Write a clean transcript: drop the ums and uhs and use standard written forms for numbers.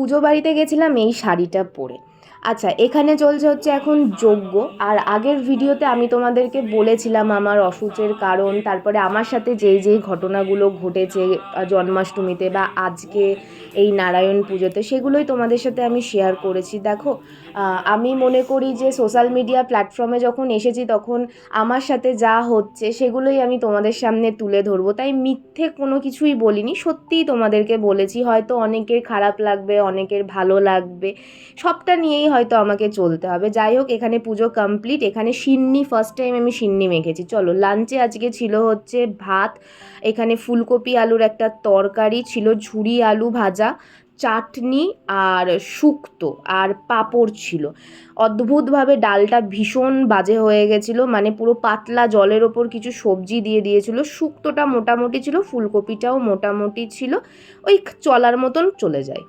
পুজো বাড়িতে গেছিলাম এই শাড়িটা পরে। আচ্ছা, এখানে চলছে হচ্ছে এখন যজ্ঞ। আর আগের ভিডিওতে আমি তোমাদেরকে বলেছিলাম আমার অসুচের কারণ, তারপরে আমার সাথে যেই যেই ঘটনাগুলো ঘটেছে জন্মাষ্টমীতে বা আজকে এই নারায়ণ পুজোতে, সেগুলোই তোমাদের সাথে আমি শেয়ার করেছি। দেখো, আমি মনে করি যে সোশ্যাল মিডিয়া প্ল্যাটফর্মে যখন এসেছি তখন আমার সাথে যা হচ্ছে সেগুলোই আমি তোমাদের সামনে তুলে ধরবো। তাই মিথ্যে কোনো কিছুই বলিনি, সত্যিই তোমাদেরকে বলেছি। হয়তো অনেকের খারাপ লাগবে, অনেকের ভালো লাগবে, সবটা নিয়েই হয়তো আমাকে চলতে হবে। যাই হোক, এখানে পুজো কমপ্লিট। এখানে সিন্নি, ফার্স্ট টাইম আমি সিন্নি মেখেছি। চলো, লাঞ্চে আজকে ছিল হচ্ছে ভাত, এখানে ফুলকপি আলুর একটা তরকারি ছিল, ঝুরি আলু ভাজা, চাটনি আর শুক্তো আর পাঁপড় ছিল। অদ্ভুতভাবে ডালটা ভীষণ বাজে হয়ে গেছিলো, মানে পুরো পাতলা জলের ওপর কিছু সবজি দিয়ে দিয়েছিল। শুক্তোটা মোটামুটি ছিল, ফুলকপিটাও মোটামুটি ছিল, ওই চলার মতন চলে যায়।